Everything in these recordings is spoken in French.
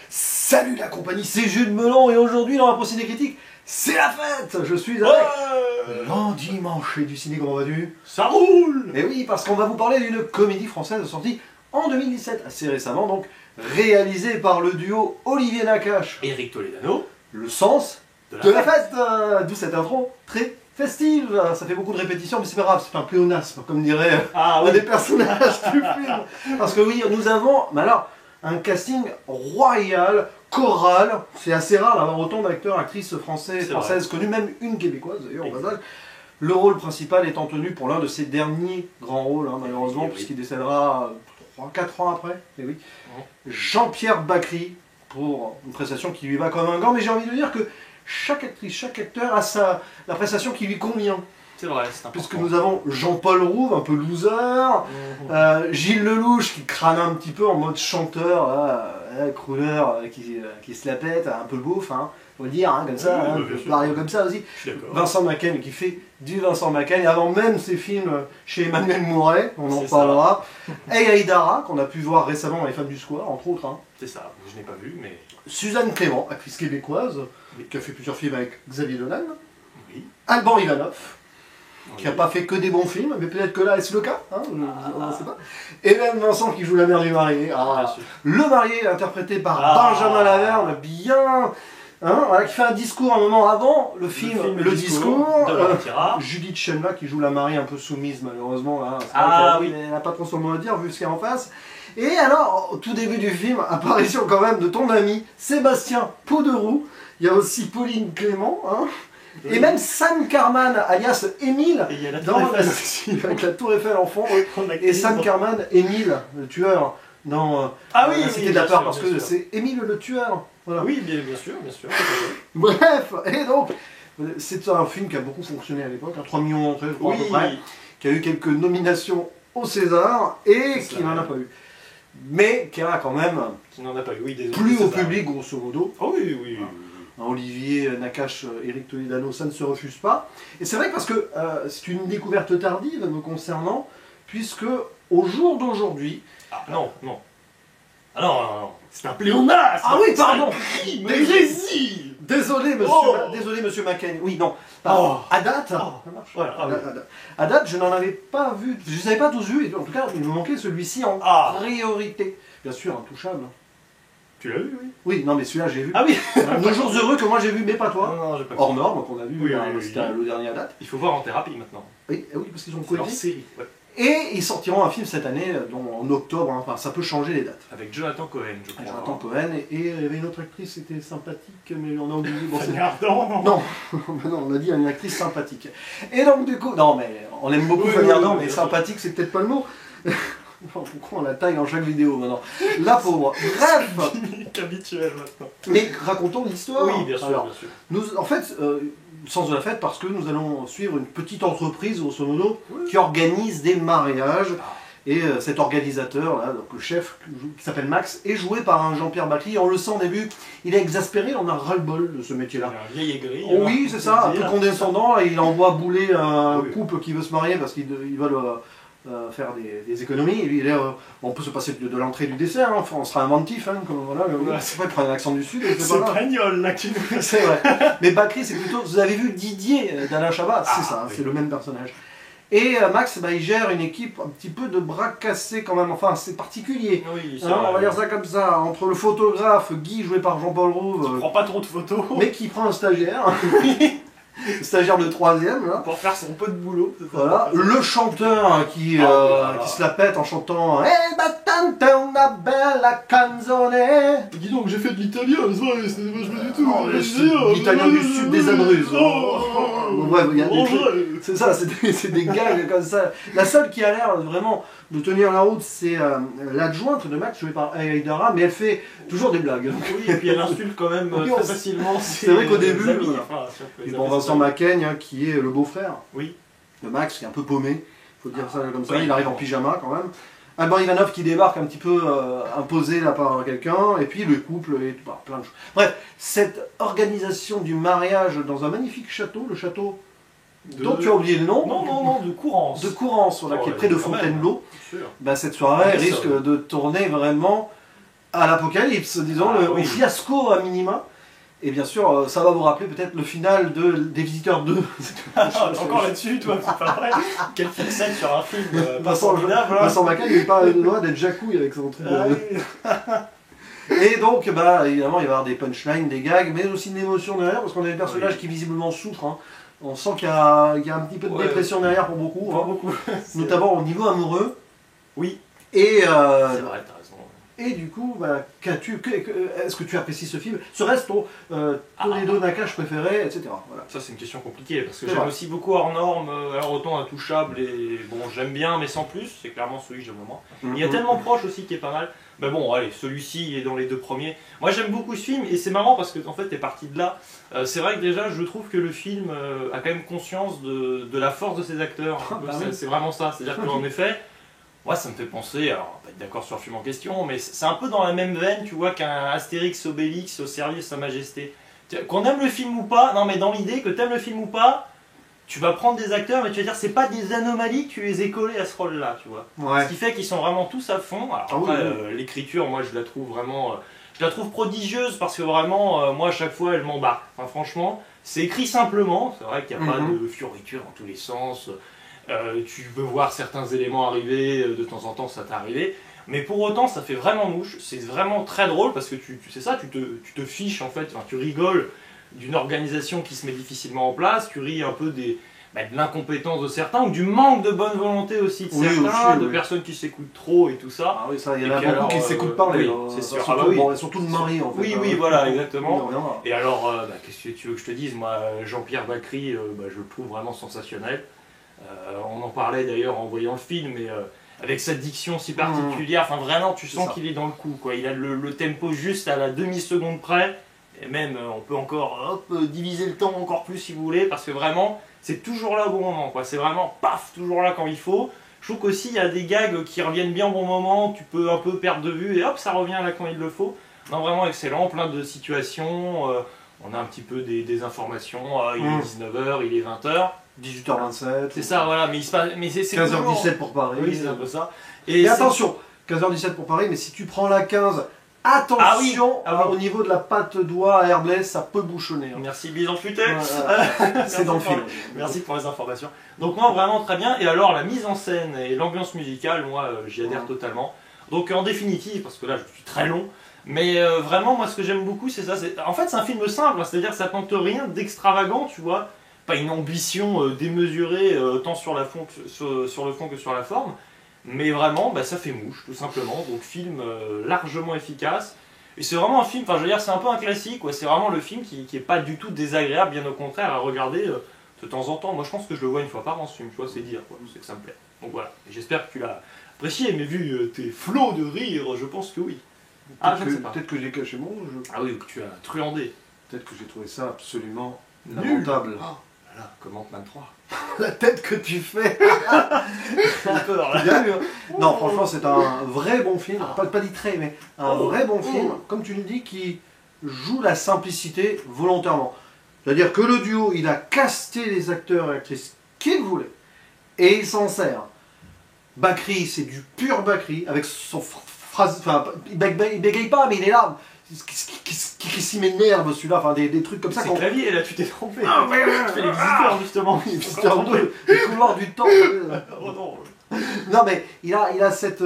Salut la compagnie, c'est Jules Melon et aujourd'hui dans la procédé critique, c'est la fête. Je suis avec l'endimanché du ciné, comment vas-tu? Ça roule. Et oui, parce qu'on va vous parler d'une comédie française sortie en 2017, assez récemment donc, réalisée par le duo Olivier Nakache, Éric Toledano, Le sens de la fête. D'où cette intro très festive. Ça fait beaucoup de répétitions, mais c'est pas grave, c'est un pléonasme, comme dirait un des personnages du film. Parce que oui, nous avons, mais alors, un casting royal, choral. C'est assez rare d'avoir autant d'acteurs, actrices françaises connues, même une québécoise d'ailleurs au passage. Le rôle principal étant tenu pour l'un de ses derniers grands rôles, malheureusement, puisqu'il décédera 3-4 ans après. Et oui. Jean-Pierre Bacri, pour une prestation qui lui va comme un gant, mais j'ai envie de dire que chaque actrice, chaque acteur a la prestation qui lui convient. C'est vrai, c'est important. Puisque nous avons Jean-Paul Rouve, un peu loser, Gilles Lelouch qui crâne un petit peu en mode chanteur, crooner, qui se la pète, un peu beauf, faut le dire, comme ça, Mario comme ça aussi. Vincent Macaigne qui fait du Vincent Macaigne, avant même ses films chez Emmanuel Mouret, on en parlera. Et Aïdara, qu'on a pu voir récemment dans Les Femmes du Square, entre autres. C'est ça, je n'ai pas vu, mais... Suzanne Clément, actrice québécoise, qui a fait plusieurs films avec Xavier Dolan. Alban Ivanov, qui n'a pas fait que des bons films, mais peut-être que là, est-ce le cas, on ne sait pas. Et même Vincent qui joue la mère du marié. Le marié, interprété par Benjamin Laverne, bien... qui fait un discours un moment avant le film Le Discours. Judith Chenla qui joue la mariée un peu soumise, malheureusement. Elle n'a pas trop son mot à dire, vu ce qu'il y a en face. Et alors, au tout début du film, apparition quand même de ton ami Sébastien Pauderoux. Il y a aussi Pauline Clément, et même Sam Carman, alias Émile, avec la Tour Eiffel en fond, et Sam Carman, Émile, le tueur, dans La Cité de la Peur, parce que c'est Émile le tueur. Voilà. Oui, bien sûr, bien sûr. Bref, et donc, c'est un film qui a beaucoup fonctionné à l'époque, 3 millions d'entrées, je crois, à peu près, qui a eu quelques nominations au César, et qui n'en a pas eu. Mais qui a quand même plu au public, grosso modo. Oui. Olivier Nakache, Éric Toledano, ça ne se refuse pas. Et c'est vrai parce que c'est une découverte tardive me concernant, puisque au jour d'aujourd'hui... non. C'est un pléonasme. Ah oui, pardon. Désolé, monsieur Macaigne. Oui, non. À date, à date, je n'en avais pas vu. Je ne les avais pas tous vus. Et en tout cas, il me manquait celui-ci en priorité. Bien sûr, Intouchable. Tu l'as vu, oui? Oui, non, mais celui-là, j'ai vu. Ah oui. Nos jours heureux que moi j'ai vu, mais pas toi. Non, j'ai pas vu. Hors norme, qu'on a vu, c'était le dernier à date. Il faut voir en thérapie maintenant. Oui, parce qu'ils ont C'est leur série. Et ils sortiront un film cette année, en octobre, ça peut changer les dates. Avec Jonathan Cohen, je crois. Jonathan Cohen, et il y avait une autre actrice, c'était sympathique, mais on a oublié. Fanny Ardant. Non, on a dit une actrice sympathique. Et donc du coup, non mais on aime beaucoup Fanny Ardant, mais sympathique c'est peut-être pas le mot. Pourquoi on la taille dans chaque vidéo maintenant? La pauvre. Bref. Habituel maintenant. Mais racontons l'histoire. Oui, bien sûr. En fait, le sens de la fête, parce que nous allons suivre une petite entreprise, grosso modo, qui organise des mariages. Et cet organisateur, là, donc le chef, qui s'appelle Max, est joué par un Jean-Pierre Bacri. On le sent au début, il est exaspéré, on a ras-le-bol de ce métier-là. Un vieil aigri. Oui, c'est ça, un peu condescendant, et il envoie bouler un couple qui veut se marier parce qu'ils veulent faire des économies. Et lui, on peut se passer de l'entrée et du dessert, on sera inventif, c'est vrai, prendre un accent du sud. C'est Pagnol là qui nous... C'est vrai. Mais Bacri, c'est plutôt, vous avez vu Didier d'Alain Chabat, c'est ça, c'est le même personnage. Et Max, il gère une équipe un petit peu de bras cassés quand même, enfin c'est particulier. Oui, on va dire ça comme ça, entre le photographe Guy joué par Jean-Paul Rouve, qui prend pas trop de photos, mais qui prend un stagiaire, stagiaire de 3e, là. Pour faire son peu de boulot. Voilà, le chanteur qui se la pète en chantant Eh battante una bella canzone. Dis donc, j'ai fait de l'italien, c'est pas du tout. L'italien du sud des Abruzzes. C'est ça, c'est des gags comme ça. La seule qui a l'air vraiment de tenir la route, c'est l'adjointe de Max, jouée par Aïdara, mais elle fait toujours des blagues. Oui, et puis elle insulte quand même très facilement. C'est vrai qu'au début, Vincent Macaigne, qui est le beau-frère de Max, qui est un peu paumé, faut dire ça comme ça, il arrive en pyjama quand même. Alban Ivanov qui débarque un petit peu imposé là par quelqu'un, et puis le couple et plein de choses. Bref, cette organisation du mariage dans un magnifique château, le château dont tu as oublié le nom. Non, de Courance. De Courance, voilà, qui est près de Fontainebleau. Bah, cette soirée risque de tourner vraiment à l'apocalypse, disons, au fiasco à minima. Et bien sûr, ça va vous rappeler peut-être le final des Visiteurs 2. Encore là-dessus, toi, c'est pas vrai. Quelle fixette sur un film Vincent Macay, il n'est pas loin d'être jacouille avec son truc. Et donc, évidemment, il va y avoir des punchlines, des gags, mais aussi de l'émotion derrière, parce qu'on a des personnages qui visiblement souffrent. Hein. On sent qu'il y a un petit peu de dépression derrière pour beaucoup. Beaucoup. Notamment au niveau amoureux. Oui. Et, c'est vrai, t'as raison. Et du coup, est-ce que tu apprécies ce film? Serait-ce ton Toledo Nakash préféré, etc. Voilà. Ça, c'est une question compliquée, parce que j'aime aussi beaucoup Hors Norme, alors autant Intouchable, et bon, j'aime bien, mais sans plus, c'est clairement celui que j'aime le moins. Il y a Tellement Proche aussi qui est pas mal. Mais bon, allez, celui-ci il est dans les 2 premiers. Moi j'aime beaucoup ce film et c'est marrant parce que en fait t'es parti de là. C'est vrai que déjà je trouve que le film a quand même conscience de la force de ses acteurs. C'est vraiment ça. C'est-à-dire qu'en effet, moi ça me fait penser, alors on va pas être d'accord sur le film en question, mais c'est un peu dans la même veine, tu vois, qu'un Astérix Obélix au service de Sa Majesté. Qu'on aime le film ou pas, non mais dans l'idée que t'aimes le film ou pas, tu vas prendre des acteurs, mais tu vas dire c'est pas des anomalies que tu les aies collés à ce rôle-là, tu vois. Ouais. Ce qui fait qu'ils sont vraiment tous à fond. Alors après, l'écriture, moi je la trouve vraiment, je la trouve prodigieuse parce que vraiment, moi à chaque fois elle m'embarque. Enfin franchement, c'est écrit simplement. C'est vrai qu'il n'y a pas de fioritures dans tous les sens. Tu peux voir certains éléments arriver de temps en temps, ça t'est arrivé. Mais pour autant, ça fait vraiment mouche. C'est vraiment très drôle parce que tu sais ça, tu te fiches en fait, enfin, tu rigoles d'une organisation qui se met difficilement en place, tu ris un peu de l'incompétence de certains ou du manque de bonne volonté aussi de certains, de personnes qui s'écoutent trop et tout ça. Ah oui, ça, il y en a beaucoup qui s'écoutent parler. Oui, c'est sûr. Surtout de mari en fait. Oui, voilà, exactement. Et alors, qu'est-ce que tu veux que je te dise? Moi, Jean-Pierre Bacry, je le trouve vraiment sensationnel. On en parlait d'ailleurs en voyant le film, mais avec sa diction si particulière, enfin vraiment, tu sens qu'il est dans le coup, quoi. Il a le tempo juste à la demi-seconde près. Et même, on peut encore diviser le temps encore plus si vous voulez, parce que vraiment, c'est toujours là au bon moment, quoi. C'est vraiment, paf, toujours là quand il faut. Je trouve qu'aussi, il y a des gags qui reviennent bien au bon moment, tu peux un peu perdre de vue, et hop, ça revient là quand il le faut. Non, vraiment excellent, plein de situations, on a un petit peu des informations, il est 19h, il est 20h. 18h27. C'est ça, voilà, mais c'est 15h17 pour Paris. Oui, c'est un peu ça. Et attention, 15h17 pour Paris, mais si tu prends la 15... Attention, au niveau de la patte doigt à Herblès, ça peut bouchonner. Hein. Merci Bison Futé. C'est dans le film. Merci pour les informations. Donc moi vraiment très bien. Et alors la mise en scène et l'ambiance musicale, moi j'y adhère totalement. Donc en définitive, parce que là je suis très long, mais vraiment moi ce que j'aime beaucoup c'est ça. En fait c'est un film simple, c'est-à-dire que ça tente rien d'extravagant, tu vois. Pas une ambition démesurée tant sur le fond que sur la forme. Mais vraiment, ça fait mouche, tout simplement. Donc film largement efficace. Et c'est vraiment un film, enfin je veux dire, c'est un peu un classique, c'est vraiment le film qui est pas du tout désagréable, bien au contraire, à regarder de temps en temps. Moi je pense que je le vois une fois par an ce film, tu vois, c'est dire, quoi. C'est que ça me plaît. Donc voilà, et j'espère que tu l'as apprécié, mais vu tes flots de rire, je pense que oui. Peut-être que j'ai caché mon jeu. Ah oui, ou que tu as truandé. Peut-être que j'ai trouvé ça absolument lamentable. Voilà, commente 23. La tête que tu fais. J'ai peur là. Bien vu, hein. Non, franchement, c'est un vrai bon film. Pas dit très, mais un vrai bon film, comme tu nous dis, qui joue la simplicité volontairement. C'est-à-dire que le duo, il a casté les acteurs et actrices qu'il voulait. Et il s'en sert. Bacry, c'est du pur Bacry, avec son phrase. Enfin, il bégaye pas, mais il est là. Qui m'énerve celui-là, enfin des trucs comme ça. C'est clavier là, tu t'es trompé. Tu fais les visiteurs justement. Les visiteurs 2, les couloirs du temps. Oh non. Non mais il a cette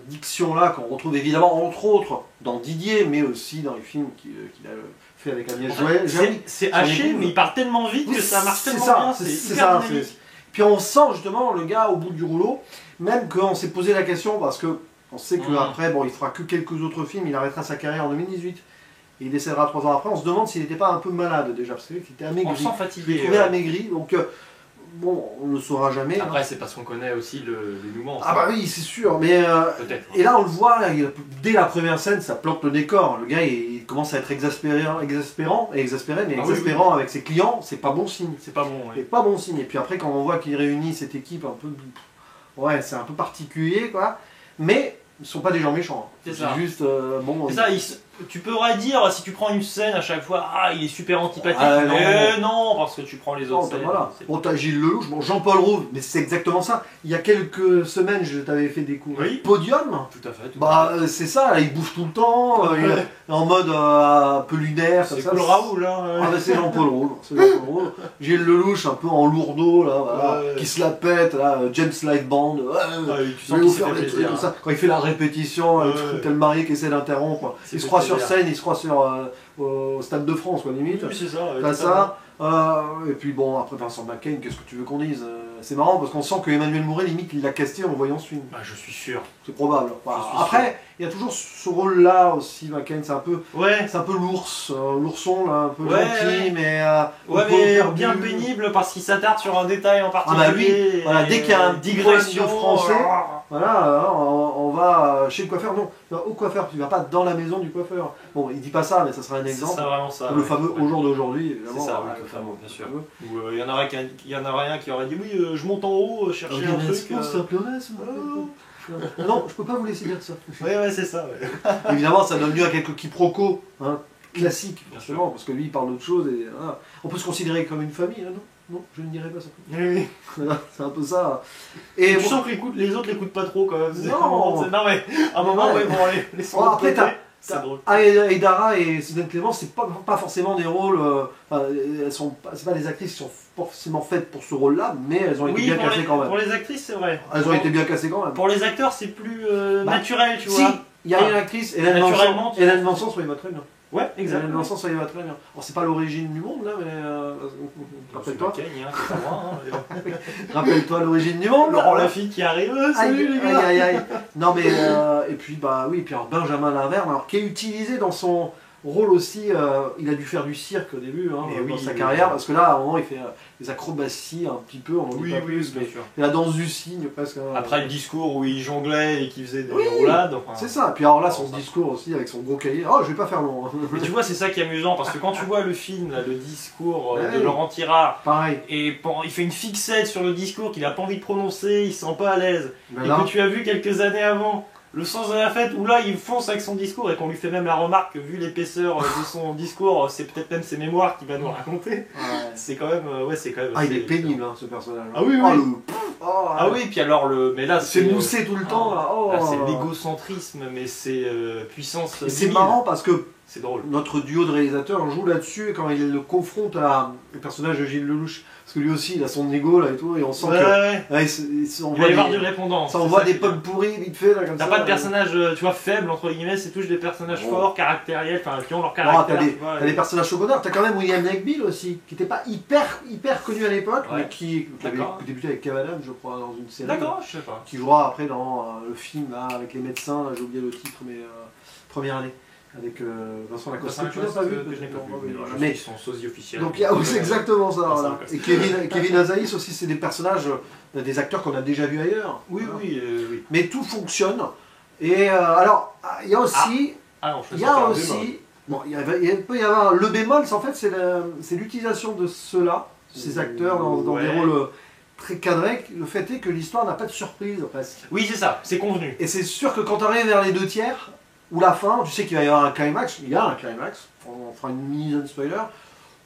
diction-là qu'on retrouve évidemment entre autres dans Didier, mais aussi dans les films qu'il a fait avec Agnès Jouet. C'est haché, mais il part tellement vite que ça marche tellement bien. C'est ça. Puis on sent justement le gars au bout du rouleau, même quand on s'est posé la question parce que on sait qu'après, il fera que quelques autres films, il arrêtera sa carrière en 2018. Et il décédera 3 ans après. On se demande s'il n'était pas un peu malade déjà, parce qu'il était amaigri. On sent fatigué. Je l'ai trouvé amaigri, donc on ne le saura jamais. Après, c'est parce qu'on connaît aussi le dénouement. Ah bah oui, c'est sûr, mais... Peut-être. Et là, on le voit, dès la première scène, ça plante le décor. Le gars, il commence à être exaspéré, avec ses clients, c'est pas bon signe. C'est pas bon, C'est pas bon signe. Et puis après, quand on voit qu'il réunit cette équipe un peu... Ouais, c'est un peu particulier, quoi. Mais ils ne sont pas des gens méchants. C'est ça. Juste, C'est ça, Tu pourrais dire, si tu prends une scène à chaque fois, ah, il est super antipathique, Ah, mais non, parce que tu prends les autres scènes. Voilà. Bon, t'as Gilles Lelouch, bon, Jean-Paul Rouve, mais c'est exactement ça. Il y a quelques semaines, je t'avais fait découvrir Podium. Tout à fait. Bah, c'est ça, là, il bouge tout le temps, il est en mode un peu lunaire. C'est Paul Raoul, là. Ah, bah, c'est Jean-Paul Rouve. Gilles Lelouch, un peu en lourdeau, là, voilà, qui se la pète, là, James Lightband. Tu sens qu'il se fait plaisir. Ça. Quand il fait la répétition, tel marié qui essaie d'interrompre, il se croit sur scène, il se croit au Stade de France, quoi, limite. Oui, c'est ça. T'as ça. Et puis bon, après Vincent McCain, qu'est-ce que tu veux qu'on dise? C'est marrant parce qu'on sent que Emmanuel Mouret, limite, il l'a casté en voyant ce film. Bah, je suis sûr. C'est probable. Après, il y a toujours ce rôle-là aussi, McCain, c'est un peu l'ours, l'ourson, là, un peu gentil, mais bien pénible parce qu'il s'attarde sur un détail en particulier. Ah bah lui, voilà, dès qu'il y a un digression français, voilà, on va chez le coiffeur. Non, tu vas au coiffeur, tu vas pas dans la maison du coiffeur. Bon, il dit pas ça, mais ça sera un exemple. C'est vraiment ça. Le fameux au jour d'aujourd'hui, évidemment. C'est ça, le fameux, bien sûr. Ou il y en aurait un qui aurait dit oui, je monte en haut, chercher un truc. Non, je peux pas vous laisser dire ça. Ouais, c'est ça. Évidemment, ça donne lieu à quelques quiproquos, hein, classiques, justement, parce que lui, il parle d'autre chose. Et, voilà. On peut se considérer comme une famille, hein, non? Non, je ne dirais pas ça. Oui. C'est un peu ça. Et tu sens que les autres l'écoutent pas trop, quand même. Non, mais à un moment, les sons. Après, c'est drôle. Aïdara et Suzanne Clément, c'est pas forcément des rôles. C'est pas des actrices qui sont forcément faites pour ce rôle-là, mais elles ont été bien cassées quand même. Pour les actrices, c'est vrai. Elles ont été bien cassées quand même. Pour les acteurs, c'est plus naturel, tu vois. Si, il y a une actrice, Hélène Vincent, ça y va très bien. Ouais, exactement. Hélène Vincent, ça y va très bien. Alors, c'est pas l'origine du monde, là, mais. Rappelle-toi. Rappelle-toi l'origine du monde. Laurent Lafitte qui arrive. Salut les gars. Aïe. Non, mais. Et puis, bah oui, puis alors Benjamin Laverne, alors, qui est utilisé dans son rôle aussi. Il a dû faire du cirque au début, dans sa carrière, parce que là, à un moment, il fait des acrobaties un petit peu, on en dit pas plus, mais la danse du cygne presque. Après le discours où il jonglait et qu'il faisait des roulades. Enfin, c'est ça, puis alors là, son discours aussi avec son gros cahier. Oh, je vais pas faire long. Mais tu vois, c'est ça qui est amusant, parce que quand tu vois le film, là, le discours de Laurent Tirard, pareil. Et il fait une fixette sur le discours qu'il a pas envie de prononcer, il se sent pas à l'aise, et que tu as vu quelques années avant. Le sens de la fête, où là il fonce avec son discours et qu'on lui fait même la remarque que vu l'épaisseur de son discours, c'est peut-être même ses mémoires qu'il va nous raconter. C'est quand même. Ah, il est pénible ce personnage. Ah oui, oui, puis alors mais là c'est moussé tout le temps. Là, c'est l'égocentrisme, mais c'est puissance. C'est marrant parce que c'est drôle. Notre duo de réalisateurs joue là-dessus quand il le confronte au personnage de Gilles Lelouch. Parce que lui aussi, il a son ego là et tout, et on sent il va y avoir du répondant. Ça envoie des pommes pourries vite fait là comme ça. T'as pas de personnages, tu vois, faibles entre guillemets, c'est tous des personnages forts, caractériels, enfin qui ont leur caractère. T'as des personnages secondaires, t'as quand même William Neckbill aussi, qui était pas hyper connu à l'époque, mais qui avait débuté avec Kev Adams, je crois, dans une série. D'accord, je sais pas. Qui jouera après dans le film là, avec les médecins, j'ai oublié le titre, mais première année. Avec Vincent Lacoste. Tu l'as pas vu? Je n'ai pas vu. Mais son sosie officiel. Donc c'est exactement ça. Voilà. Et Kevin Azaïs aussi, c'est des personnages, des acteurs qu'on a déjà vus ailleurs. Oui. Mais tout fonctionne. Et alors, il y a aussi. Bon, il peut y avoir le bémol, en fait, c'est l'utilisation de ceux-là, ces acteurs dans des rôles très cadrés. Le fait est que l'histoire n'a pas de surprise presque. Oui, c'est ça, c'est convenu. Et c'est sûr que quand tu arrives vers les 2/3. Ou la fin, tu sais qu'il va y avoir un climax, il y a un climax, on fera une mini-zone spoiler,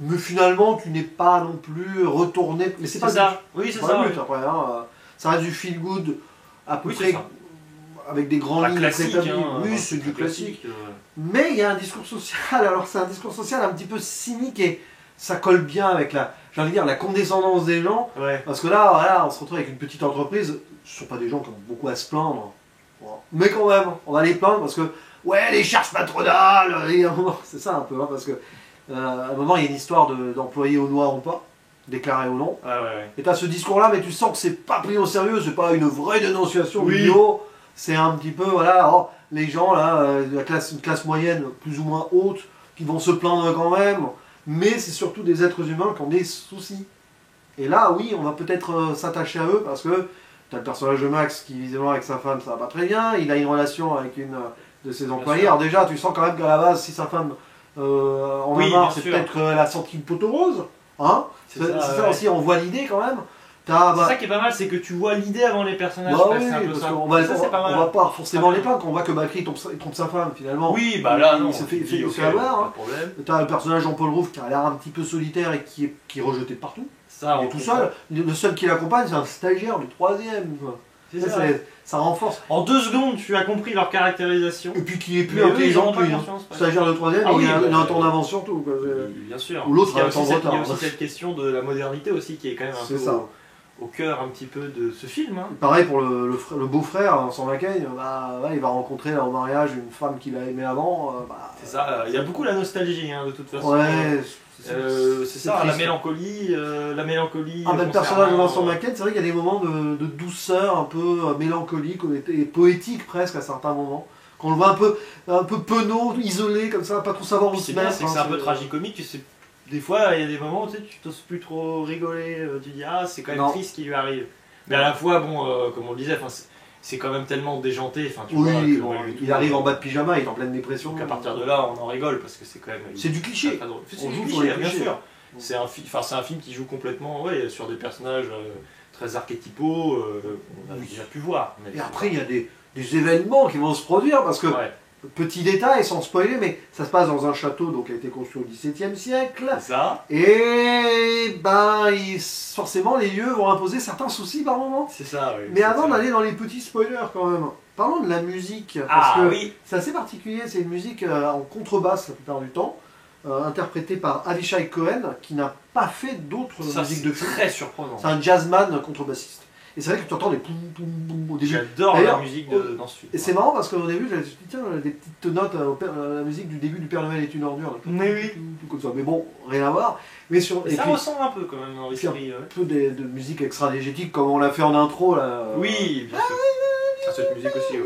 mais finalement tu n'es pas non plus retourné. Mais c'est pas ça. Oui, c'est ça. But, après, ça reste du feel good à peu près avec des grandes lignes établies. Oui, c'est du classique. Mais il y a un discours social, alors c'est un discours social un petit peu cynique et ça colle bien avec la condescendance des gens. Parce que là, voilà, on se retrouve avec une petite entreprise, ce ne sont pas des gens qui ont beaucoup à se plaindre. Mais quand même, on va les plaindre parce que les charges patronales, c'est ça un peu, parce que à un moment il y a une histoire d'employés au noir ou pas, déclarés ou non. Et tu as ce discours-là, mais tu sens que c'est pas pris au sérieux, c'est pas une vraie dénonciation vidéo, c'est un petit peu, les gens là, une classe moyenne plus ou moins haute, qui vont se plaindre quand même, mais c'est surtout des êtres humains qui ont des soucis. Et là, oui, on va peut-être s'attacher à eux parce que t'as le personnage de Max qui, visiblement, avec sa femme, ça va pas très bien. Il a une relation avec une de ses employés. Alors déjà, tu sens quand même qu'à la base, si sa femme en a marre, c'est peut-être qu'elle a senti le poteau rose. Hein, c'est ça aussi, on voit l'idée quand même. C'est ça qui est pas mal, c'est que tu vois l'idée avant les personnages. Bah oui, c'est un peu parce ça. qu'on va, Ça, c'est pas mal. on va pas forcément les plaindre quand on voit que Bakri trompe sa femme finalement. Oui, bah là, non. Il se fait ok, avoir. pas Hein. de problème. T'as le personnage Jean-Paul Rouve qui a l'air un petit peu solitaire et qui est rejeté de partout. Ça, Il est tout seul. Le seul qui l'accompagne, c'est un stagiaire du 3ème. Ça renforce. En 2 secondes, tu as compris leur caractérisation. Et puis qui est plus intelligent que lui. Stagiaire de 3ème, il a un temps d'avance sur tout. Bien sûr. Ou l'autre il y a a un temps de aussi retard. cette question de la modernité aussi qui est quand même un peu au cœur un petit peu de ce film. Hein. Pareil pour le beau-frère, Vincent Macaigne, il va rencontrer là, au mariage une femme qu'il a aimée avant. C'est ça, il y a beaucoup la nostalgie hein, de toute façon. Ouais, c'est ça, triste. La mélancolie. Le personnage de Vincent Macaigne, c'est vrai qu'il y a des moments de douceur un peu mélancolique et poétique presque à certains moments. Quand on le voit un peu penaud, isolé comme ça, pas trop savoir où se mettre. C'est un peu tragicomique, tu sais. Des fois, il y a des moments où tu t'oses plus trop rigoler, tu dis ah c'est quand même triste ce qui lui arrive. Mais à la fois, bon, comme on le disait, c'est quand même tellement déjanté. Il arrive en bas de pyjama, il est en pleine dépression. Donc à partir de là, on en rigole parce que c'est quand même. C'est du cliché. C'est du cliché, bien sûr. C'est un film qui joue complètement sur des personnages très archétypaux, on a déjà pu voir. Et après, il y a des événements qui vont se produire parce que. Petit détail, sans spoiler, mais ça se passe dans un château donc, qui a été construit au XVIIe siècle. C'est ça. Et forcément, les lieux vont imposer certains soucis par moment. C'est ça, oui. Mais avant d'aller dans les petits spoilers quand même, parlons de la musique. Parce que c'est assez particulier, c'est une musique en contrebasse la plupart du temps, interprétée par Avishai Cohen, qui n'a pas fait d'autres musiques de film. C'est très surprenant. C'est un jazzman contrebassiste. Et c'est vrai que tu entends des poum poum poum au début. J'adore la musique dans ce film. Et c'est marrant parce qu'au début, j'avais dit tiens, des petites notes la musique du début du Père Noël est une ordure. Mais oui. Tout comme ça. Mais bon, rien à voir. Mais ça ressemble un peu quand même dans les séries. Un peu de musique extra-légétique comme on l'a fait en intro là. Oui, bien sûr. Cette musique aussi.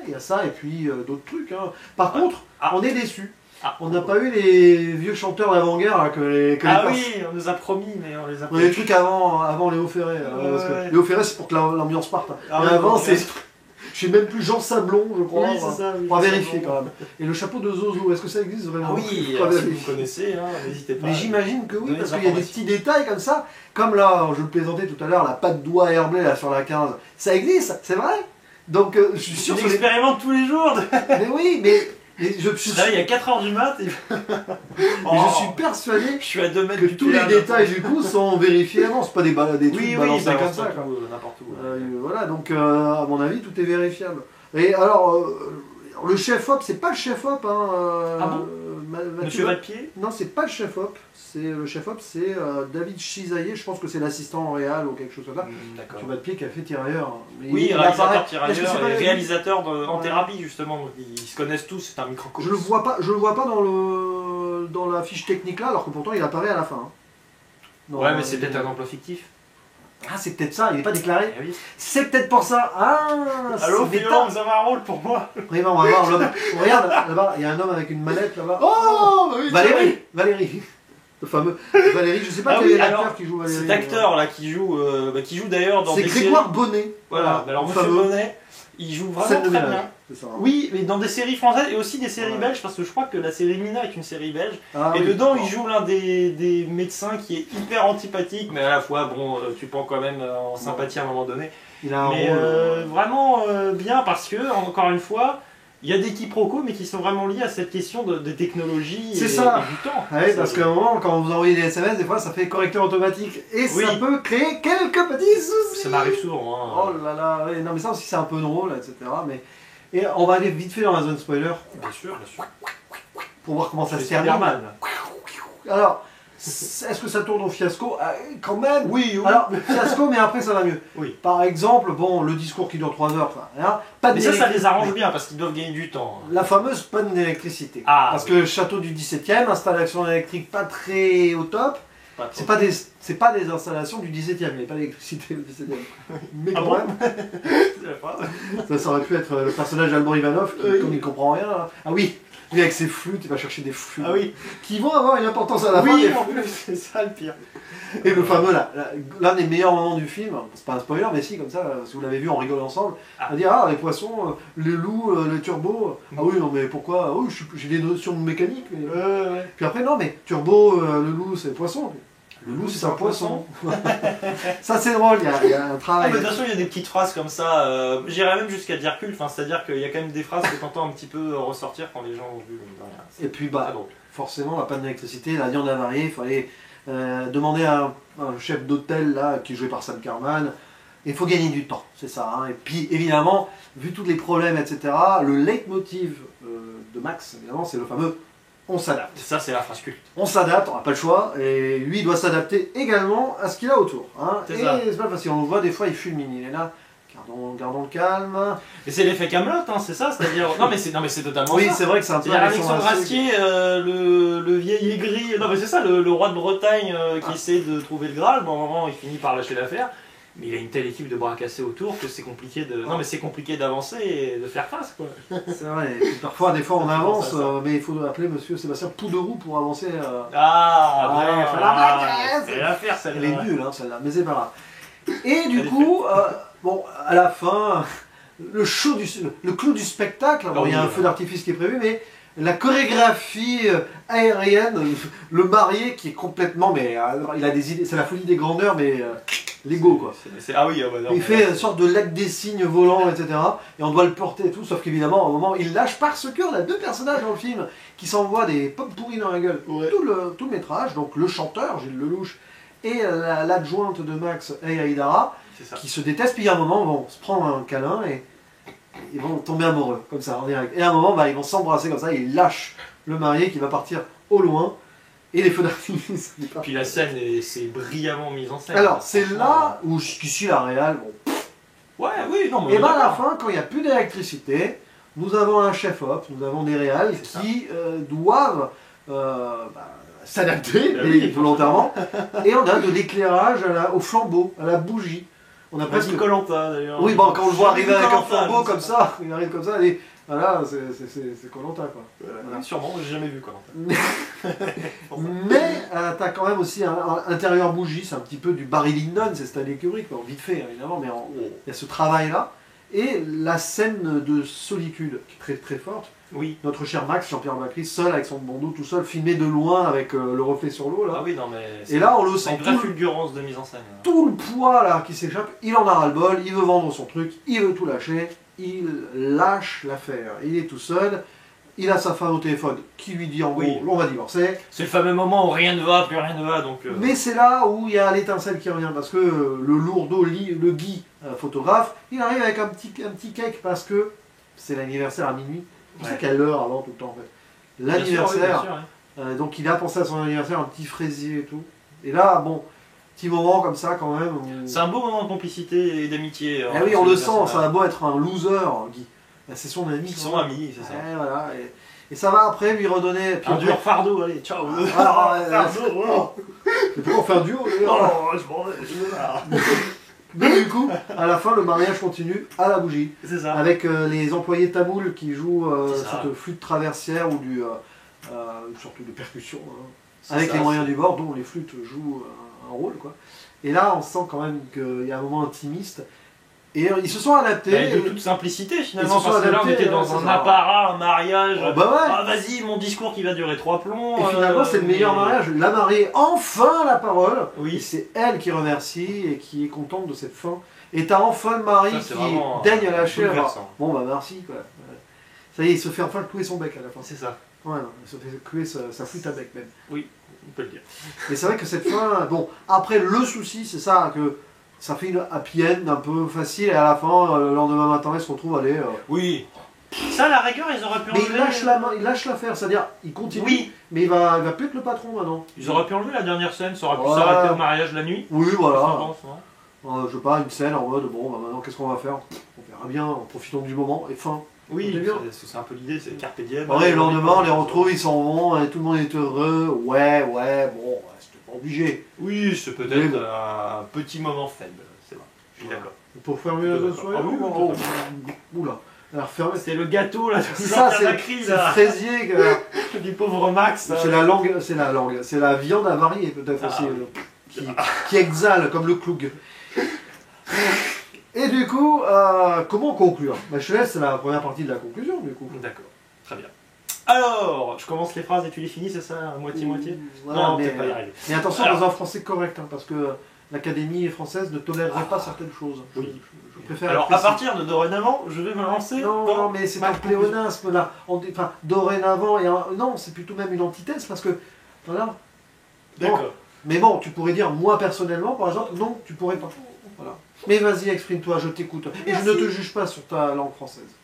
Il y a ça et puis d'autres trucs. Hein. Par contre, on est déçus. On n'a Pourquoi pas eu les vieux chanteurs d'avant-guerre oui, on nous a promis, mais on les a pas. On a des trucs avant Léo Ferré. Parce que Léo Ferré, c'est pour que l'ambiance parte. Mais avant, c'est. Je sais même plus Jean Sablon, je crois. Oui, c'est ça. On va vérifier quand même. Et le chapeau de Zozo, est-ce que ça existe vraiment? Oui, si vous connaissez, n'hésitez pas. Mais j'imagine que oui, parce qu'il y a des petits détails comme ça. Comme là, je le plaisantais tout à l'heure, la patte doigt Herblay là, sur la 15. Ça existe, c'est vrai. Donc, je suis sûr que tu l'expérimentes tous les jours. Mais oui, mais. Je suis là, il y a 4h du mat. Je suis persuadé je suis à 2 mètres que tous les détails du coup sont vérifiés avant. C'est pas des trucs balancés comme ça. N'importe où. Voilà, donc à mon avis, tout est vérifiable. Et alors, le chef-op, c'est pas le chef-op. Ah bon Monsieur Valpier? Non, c'est pas le chef-op. Le chef-op, c'est David Chisaillé. Je pense que c'est l'assistant en réal ou quelque chose comme ça. Monsieur Valpier qui a fait Tirailleurs. Oui, réalisateur Tirailleurs et réalisateur en thérapie justement. Ils se connaissent tous, c'est un microcosme. Je le vois pas dans la fiche technique là, alors que pourtant il apparaît à la fin. Ouais, mais c'est peut-être un emploi fictif. Ah, c'est peut-être ça, il n'est pas déclaré. Oui. C'est peut-être pour ça. Ah, allô, Philon, vous avez un rôle pour moi. Oui, on va voir l'homme. Regarde, là-bas, il y a un homme avec une manette là-bas. Oh, oui, Valérie. Le fameux Valérie, je sais pas quel est l'acteur qui joue Valérie. Cet acteur là qui joue d'ailleurs dans des séries. C'est Grégoire Bonnet. Voilà, alors Monsieur Bonnet, il joue vraiment très bien. Ça, hein. Oui, mais dans des séries françaises et aussi des séries belges, parce que je crois que la série Mina est une série belge. Et dedans, il joue l'un des médecins qui est hyper antipathique, mais à la fois, bon, tu prends quand même en sympathie à un moment donné. Il a un rôle. Vraiment bien, parce que, encore une fois, il y a des quiproquos, mais qui sont vraiment liés à cette question de technologie et du temps. Oui, parce qu'à un moment, quand vous envoyez des SMS, des fois, ça fait correcteur automatique. Et ça peut créer quelques petits soucis. Ça m'arrive souvent. Hein. Oh là là, non mais ça aussi, c'est un peu drôle, etc. Et on va aller vite fait dans la zone spoiler. Bien sûr, bien sûr. Pour voir comment ça se termine. Alors, est-ce que ça tourne au fiasco? Quand même. Oui. Alors, fiasco, mais après ça va mieux. Oui. Par exemple, bon, le discours qui dure 3 heures, rien. Mais ça les arrange bien parce qu'ils doivent gagner du temps. La fameuse panne d'électricité. Parce que château du 17e, installation électrique pas très au top. C'est pas des installations du 17e, il n'y avait pas d'électricité au 17e. Mais quand même. Ça aurait pu être le personnage d'Alban Ivanov qui ne comprend rien. Là. Ah oui, lui avec ses flûtes, il va chercher des flûtes. Ah oui. Qui vont avoir une importance à la fin. Oui, en plus, c'est ça le pire. Et le fameux, l'un des meilleurs moments du film, c'est pas un spoiler, mais si, comme ça, si vous l'avez vu, on rigole ensemble, à dire, les poissons, les loups, les turbos, ah oui, non mais pourquoi, oui, j'ai des notions de mécanique, mais... Puis après, non mais, turbo, le loup, c'est le poisson. Le loup, c'est un poisson. Ça, c'est drôle, il y a un Ah, travail. mais de toute façon, il y a des petites phrases comme ça. J'irais même jusqu'à dire culte, enfin, c'est-à-dire qu'il y a quand même des phrases que t'entends un petit peu ressortir quand les gens ont vu. Et puis, bah, très drôle. forcément, la panne d'électricité, la viande avariée, il fallait demander à un chef d'hôtel là, qui est joué par Sam Carman. Il faut gagner du temps, c'est ça. Hein. Et puis, évidemment, vu tous les problèmes, etc., le leitmotiv de Max, évidemment, c'est le fameux on s'adapte. Ça, c'est la phrase culte. On s'adapte, on n'a pas le choix, et lui, il doit s'adapter également à ce qu'il a autour. Hein. C'est Et ça. c'est pas facile, on le voit, des fois, il fulmine, il est là. Gardons le calme. Et c'est l'effet Camelot, hein, c'est ça, c'est-à-dire. Non, mais c'est totalement Oui, ça. c'est vrai que c'est un peu C'est-à-dire Alexandre Astier. Astier, le vieil aigri, non mais c'est ça, le roi de Bretagne qui essaie de trouver le Graal, bon, à un moment il finit par lâcher l'affaire, mais il a une telle équipe de bras cassés autour que c'est compliqué de. Non mais c'est compliqué d'avancer et de faire face quoi. C'est vrai, et puis parfois, des fois, on avance, ça. Mais il faut appeler monsieur Sébastien Pouderoux pour avancer. Ah, Ouais, bien, faut la ah, blague, c'est l'affaire Elle est celle-là. nulle, hein, celle-là, mais c'est pas grave. Et du Elle est coup, bon, à la fin, le clou du spectacle, bon, il y a un feu d'artifice qui est prévu, mais la chorégraphie aérienne, le marié qui est complètement, mais il a des idées, c'est la folie des grandeurs, mais l'ego quoi. Ah oui, bah non, Il mais fait là, une sorte de lac des signes volant, etc. Et on doit le porter et tout, sauf qu'évidemment, à un moment, il lâche parce qu'on a deux personnages dans le film qui s'envoient des pommes pourries dans la gueule. Ouais. Tout le métrage, donc le chanteur, Gilles Lelouch, et l'adjointe de Max, Eya Hidara, c'est ça. qui se détestent, puis à un moment, vont se prendre un câlin et ils vont tomber amoureux, comme ça, en direct. Et à un moment, bah, ils vont s'embrasser comme ça, et ils lâchent le marié qui va partir au loin, et les feux d'artifice. Puis la scène, c'est brillamment mise en scène. Alors, c'est là où jusqu'ici la réal, bon. Ouais, oui, non mais. Et bien à la fin, quand il n'y a plus d'électricité, nous avons un chef-op, nous avons des réals C'est qui doivent s'adapter Bah oui. volontairement, et on a de l'éclairage au flambeau, à la bougie. On a Presque presque... Koh-Lanta d'ailleurs. Oui, bon, quand on le voit arriver avec un Koh-Lanta, flambeau je comme sais ça, il arrive comme ça, et voilà, c'est Koh-Lanta quoi. pas. Sûrement, j'ai jamais vu Koh-Lanta. Mais t'as quand même aussi un intérieur bougie, c'est un petit peu du Barry Lyndon, c'est Stanley Kubrick, bon, vite fait évidemment, mais il y a ce travail-là. Et la scène de solitude, qui est très très forte, Oui. notre cher Max, Jean-Pierre Bacry, seul avec son bandeau, tout seul, filmé de loin avec le reflet sur l'eau, là. Ah oui, non mais. Et là, on le c'est sent une vraie tout, fulgurance de mise en scène. tout le poids là qui s'échappe, il en a ras-le-bol, il veut vendre son truc, il veut tout lâcher, il lâche l'affaire. Il est tout seul, il a sa femme au téléphone qui lui dit en gros, Oui. on va divorcer. C'est le fameux moment où rien ne va, plus rien ne va, donc. Mais c'est là où il y a l'étincelle qui revient, parce que le lourdeau, le Guy, photographe, il arrive avec un petit cake parce que c'est l'anniversaire à minuit. Je sais Ouais. quelle heure avant tout le temps en fait. Bien sûr, oui, bien L'anniversaire, sûr, oui. donc il a pensé à son anniversaire, un petit fraisier et tout. Et là, bon, petit moment comme ça quand même. C'est un beau moment de complicité et d'amitié. Eh oui, on le sent, ça a beau être un loser, Guy. Ben, c'est son ami. Ils sont amis, c'est ça. Voilà, et ça va après lui redonner. Puis Un après- dur fardeau, allez, ciao. Alors, Fardeau, voilà. mais pourquoi on fait un duo d'ailleurs Oh, je m'en vais, je me barre. Mais du coup, à la fin, le mariage continue à la bougie. C'est ça. Avec les employés tamouls qui jouent C'est ça. cette flûte traversière ou une sorte de percussion, hein, C'est avec ça, les moyens du bord, dont les flûtes jouent un rôle. Quoi. Et là, on sent quand même qu'il y a un moment intimiste. Et ils se sont adaptés. Bah, de toute simplicité finalement, Ils se sont parce que là on adaptés, était dans c'est un ça. apparat, un mariage. Oh, bah ouais. Ah vas-y, mon discours qui va durer 3 plombs. Et finalement, c'est le meilleur mais- mariage. La mariée, enfin la parole. Et Oui, c'est elle qui remercie et qui est contente de cette fin. Et t'as enfin le mari Ça, c'est qui vraiment, daigne lâcher. Alors, bouleversant. bon, bah merci. Quoi. Ouais. Ça y est, il se fait enfin clouer son bec à la fin. c'est ça, Ouais, non, il se fait clouer sa flûte à bec même. on peut le dire. Mais c'est vrai que cette fin, bon, après le souci, c'est ça, que ça fait une happy end un peu facile et à la fin, le lendemain matin, ils se retrouvent aller. Oui. Ça, à la rigueur, ils auraient pu Mais enlever. il lâche la main, il lâche l'affaire, c'est-à-dire, il continue, Oui, mais il va plus être le patron maintenant. ils auraient pu enlever la dernière scène, ça aurait pu Ouais. s'arrêter au mariage la nuit. Oui, Qu'est-ce que t'en voilà. penses, non Je sais pas, une scène en mode, bon, bah maintenant, qu'est-ce qu'on va faire? On verra bien, en profitant du moment, et fin. Oui, C'est bien. c'est un peu l'idée, c'est carpe diem. Ouais, le lendemain, on les retrouve, ils s'en vont, et tout le monde est heureux. Ouais, bon, c'était pas obligé. Oui, c'est Mais peut-être bon. un petit moment faible, c'est vrai. Je suis d'accord. Pour fermer la D'accord. soirée, Ah oui, oh, oui, oula. Alors, fermer, C'est le gâteau là, de ça, Jean-Pierre Bacry, c'est le là, fraisier, du pauvre Max. là. c'est la langue, c'est la viande avariée peut-être Ah, aussi, oui. qui exhale comme le cloug. Et du coup, comment conclure? Bah, je te laisse la première partie de la conclusion du coup. D'accord, très bien. Alors, je commence les phrases et tu les finis, c'est ça, moitié-moitié? Non, peut-être pas y arriver. Mais attention, Alors, dans un français correct, hein, parce que l'Académie française ne tolérerait pas certaines choses. Oui. Je préfère Alors, être à précis. partir de dorénavant, je vais me lancer. Non, mais c'est un pléonasme là. Enfin, dorénavant, non, c'est plutôt même une antithèse parce que. Voilà. D'accord. Bon. Mais bon, tu pourrais dire, moi personnellement, par exemple, non, tu pourrais pas. Voilà. Mais vas-y, exprime-toi, je t'écoute. Et je ne te juge pas sur ta langue française.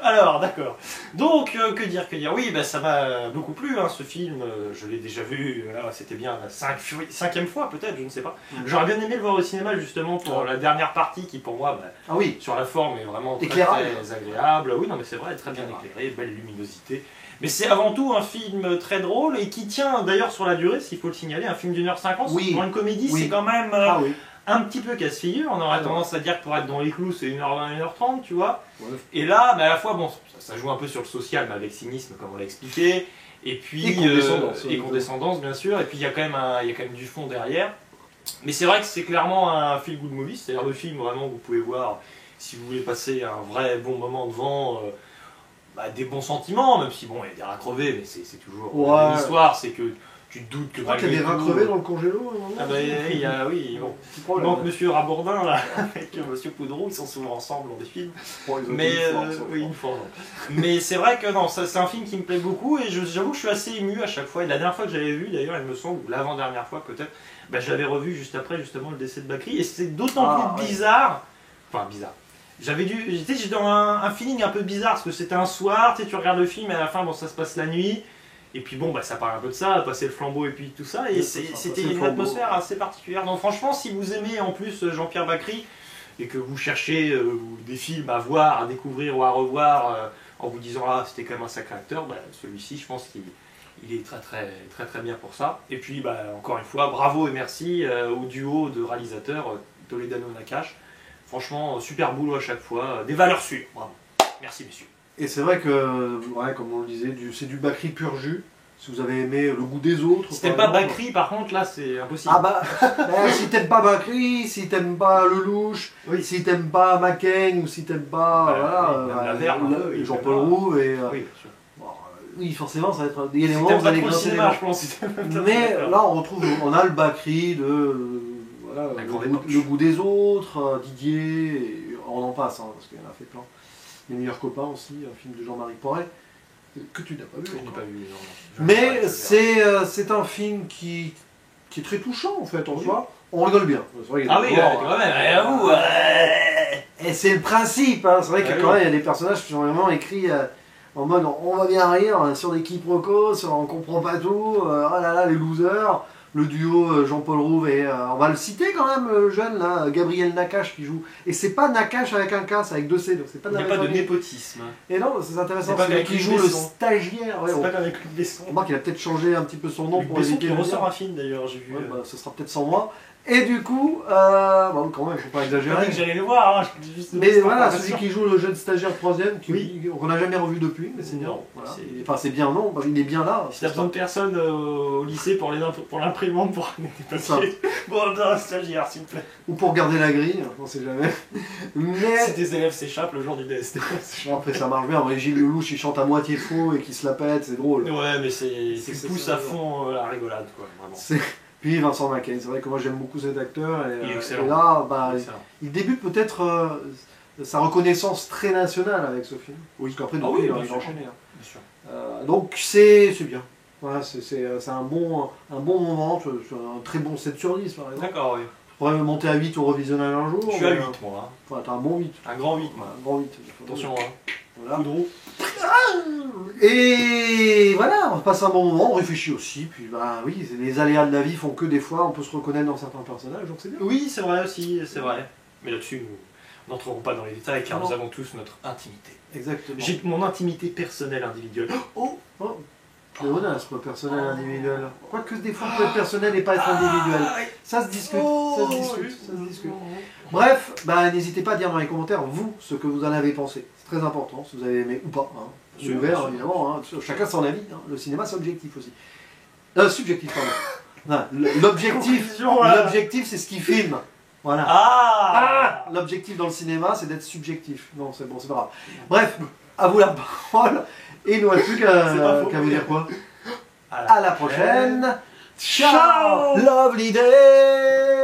Alors, d'accord. Donc, que dire? Oui, bah, ça m'a beaucoup plu, hein, ce film. Je l'ai déjà vu, là, c'était bien la cinquième fois, peut-être, je ne sais pas. J'aurais bien aimé le voir au cinéma, justement, pour la dernière partie, qui, pour moi, bah, Ah oui. sur la forme, est vraiment très, Éclairage. très agréable. Oui, non, mais c'est vrai, très bien éclairé, belle luminosité. Mais c'est avant tout un film très drôle, et qui tient, d'ailleurs, sur la durée, s'il faut le signaler, un film d'1h50. Oui. Pour une comédie, Oui. c'est quand même... Ah oui. un petit peu casse-figure, on aurait tendance à dire que pour être dans les clous c'est 1h20, 1h30, tu vois. Ouais. Et là, mais à la fois, bon, ça joue un peu sur le social, mais avec cynisme, comme on l'a expliqué, et puis... Et condescendance, bien sûr, et puis il y a quand même du fond derrière. Mais c'est vrai que c'est clairement un feel-good movie, c'est-à-dire le film vraiment que vous pouvez voir si vous voulez passer un vrai bon moment devant, des bons sentiments, même si bon, il y a des rats crevés, mais c'est toujours l'histoire, c'est que tu te doutes que... Tu crois qu'il y a des rats crevés dans le congélo à un moment? Ah bah oui, bon. Problème. Donc Monsieur Rabourdin là, avec Monsieur Poudreau, ils sont souvent ensemble dans des films. Mais oui, une fois. Mais c'est vrai que non, c'est un film qui me plaît beaucoup et j'avoue que je suis assez ému à chaque fois. Et la dernière fois que j'avais vu, d'ailleurs, il me semble, ou l'avant-dernière fois peut-être, bah, je l'avais revu juste après justement le décès de Bakri et c'est d'autant plus bizarre. Enfin bizarre. J'étais dans un feeling un peu bizarre parce que c'était un soir, tu regardes le film et à la fin bon ça se passe la nuit. Et puis bon, bah, ça parle un peu de ça, passer le flambeau et puis tout ça, et c'était une atmosphère assez particulière. Donc franchement, si vous aimez en plus Jean-Pierre Bacri, et que vous cherchez des films à voir, à découvrir ou à revoir, en vous disant « Ah, c'était quand même un sacré acteur bah, », celui-ci, je pense qu'il est très bien pour ça. Et puis, bah, encore une fois, bravo et merci au duo de réalisateurs Toledano-Nakache. Franchement, super boulot à chaque fois, des valeurs sûres. Bravo. Merci, messieurs. Et c'est vrai que, ouais, comme on le disait, c'est du Bacri pur jus. Si vous avez aimé Le Goût des Autres. Si t'aimes pas Bacri, par contre, là, c'est impossible. Ah bah, si t'aimes pas Bacri, si t'aimes pas Lelouch, si t'aimes pas Macaigne, ou si t'aimes pas Jean-Paul Roux, et... oui, bien sûr. Oui, forcément, ça va être... Il y a des Si moments t'aimes où vous pas allez trop le grincer cinéma, les je pense. Si mais là, on a le Bacri de... voilà, le goût des autres, Didier, et on en passe, hein, parce qu'il y en a fait plein. Les meilleurs copains aussi, un film de Jean-Marie Poiret, que tu n'as pas vu. Je n'ai pas vu. Mais c'est un film qui est très touchant en fait, en soi. On rigole bien. Ah oui, quand même, à vous. Et c'est le principe, hein. C'est vrai que quand même il y a des personnages qui sont vraiment écrits en mode on va bien rire, sur des quiproquos, on comprend pas tout, oh là là, les losers. Le duo Jean-Paul Rouve et on va le citer quand même, le jeune là, Gabriel Nakache qui joue. Et c'est pas Nakache avec un K, c'est avec 2 C, donc c'est pas de Il n'y a pas de népotisme. Et non, c'est intéressant, c'est lui qui joue le stagiaire. C'est pas avec Luc Besson. On remarque qu'il a peut-être changé un petit peu son nom Luc pour Besson éviter qui de ressort un film d'ailleurs, j'ai vu. Ouais, bah, ce sera peut-être sans moi. Et du coup, bon, quand même, il faut pas exagérer. Que j'allais le voir, hein. Mais voilà, celui qui joue le jeune stagiaire 3ème, qu'on n'a jamais revu depuis, mais c'est bien. Voilà. Enfin, c'est bien, non, il est bien là. Si t'as besoin de personne au lycée pour l'imprimante, pour amener des papiers, bon, un stagiaire, s'il vous plaît. Ou pour garder la grille, on sait jamais. Mais... Si tes élèves s'échappent le jour du DST. Bon, après, ça marche bien. Gilles Lelouch, il chante à moitié faux et qui se la pète, c'est drôle. Ouais, mais tu pousses à fond la rigolade, quoi, vraiment. Puis Vincent Macaigne, c'est vrai que moi j'aime beaucoup cet acteur. Il est excellent. Et là, bah, il débute peut-être sa reconnaissance très nationale avec ce film. Oui. Parce qu'après, il va va enchaîner. Bien sûr. Donc c'est bien. Voilà, c'est un bon moment, un très bon 7 sur 10 par exemple. D'accord, oui. Je pourrais monter à 8 au revisionnage un jour. Je suis à 8 moi. Enfin, t'as un bon 8. Un grand 8 moi. Un grand 8. Attention, hein. Voilà. Poudreau. Et voilà, on passe un bon moment, on réfléchit aussi, puis bah oui, les aléas de la vie font que des fois on peut se reconnaître dans certains personnages, donc c'est bien. Oui, c'est vrai aussi, c'est vrai. Mais là-dessus, nous n'entrerons pas dans les détails car nous avons tous notre intimité. Exactement. J'ai mon intimité personnelle individuelle. Oh pléonasme personnel individuel. Quoique des fois on peut être personnel et pas être individuel. Ça se discute, ça se discute. Bref, bah, n'hésitez pas à dire dans les commentaires, vous, ce que vous en avez pensé. C'est très important, si vous avez aimé ou pas. Hein. C'est ouvert, évidemment. Hein. Chacun son avis. Hein. Le cinéma, c'est objectif aussi. Subjectif, pardon. L'objectif, c'est ce qui filme. Voilà. L'objectif dans le cinéma, c'est d'être subjectif. Non, c'est bon, c'est pas grave. Bref, à vous la parole. Et il nous reste plus qu'à vous dire quoi. À la prochaine. Ciao. Lovely day.